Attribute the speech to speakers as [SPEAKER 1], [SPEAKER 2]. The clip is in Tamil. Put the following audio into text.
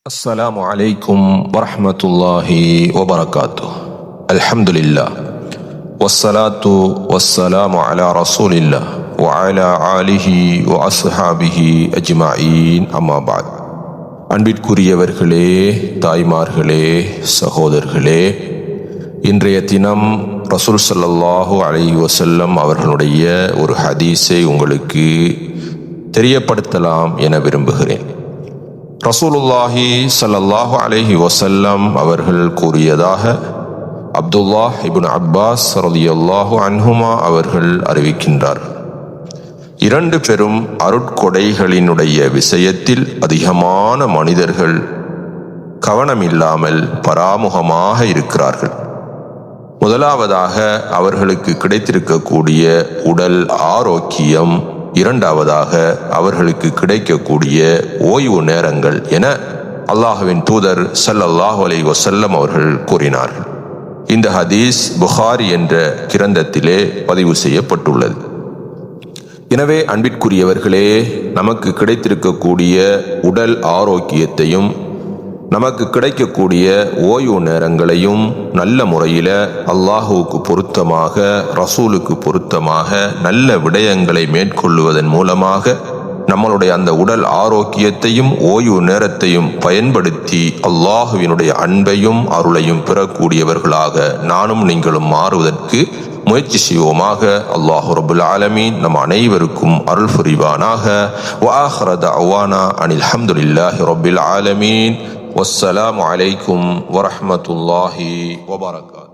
[SPEAKER 1] السلام عليكم ورحمة الله وبركاته. الحمد لله والصلاة والسلام على رسول الله وعلى آله وأصحابه أجمعين أما بعد. அன்பிற்குரியவர்களே, தாய்மார்களே, சகோதரர்களே, இன்றைய தினம் ரசூல் ஸல்லல்லாஹு அலைஹி வஸல்லம் அவர்களுடைய ஒரு ஹதீஸை உங்களுக்கு தெரியப்படுத்தலாம் என விரும்புகிறேன். ரசூலுல்லாஹி ஸல்லல்லாஹு அலைஹி வஸல்லம் அவர்கள் கூறியதாக அப்துல்லாஹ் இப்னு அப்பாஸ் ரலியல்லாஹு அன்ஹுமா அவர்கள் அறிவிக்கின்றார், இரண்டு பெரும் அருட்கொடைகளினுடைய விஷயத்தில் அதிகமான மனிதர்கள் கவனமில்லாமல் பராமுகமாக இருக்கிறார்கள். முதலாவதாக அவர்களுக்கு கிடைத்திருக்கக்கூடிய உடல் ஆரோக்கியம், இரண்டாவதாக அவர்களுக்கு கிடைக்கக்கூடிய ஓய்வு நேரங்கள் என அல்லாஹ்வின் தூதர் ஸல்லல்லாஹு அலைஹி வஸல்லம் அவர்கள் கூறினார்கள். இந்த ஹதீஸ் புகாரி என்ற கிரந்தத்திலே பதிவு செய்யப்பட்டுள்ளது. எனவே அன்பிற்குரியவர்களே, நமக்கு கிடைத்திருக்கக்கூடிய உடல் ஆரோக்கியத்தையும் நமக்கு கிடைக்கக்கூடிய ஓய்வு நேரங்களையும் நல்ல முறையில் அல்லாஹுவுக்கு பொருத்தமாக, ரசூலுக்கு பொருத்தமாக நல்ல விடயங்களை மேற்கொள்வதன் மூலமாக நம்மளுடைய அந்த உடல் ஆரோக்கியத்தையும் ஓய்வு நேரத்தையும் பயன்படுத்தி அல்லாஹுவினுடைய அன்பையும் அருளையும் பெறக்கூடியவர்களாக நானும் நீங்களும் மாறுவதற்கு முயற்சி செய்வோமாக. அல்லாஹு ரப்புல் ஆலமீன் நம் அனைவருக்கும் அருள் புரிவானாக. வ ஆகிரு தஅவானா அனில் ஹம்துலில்லாஹி ரப்பில் ஆலமீன். வஸ்ஸலாமு அலைக்கும் வரஹ்மத்துல்லாஹி வபரகாத்துஹு.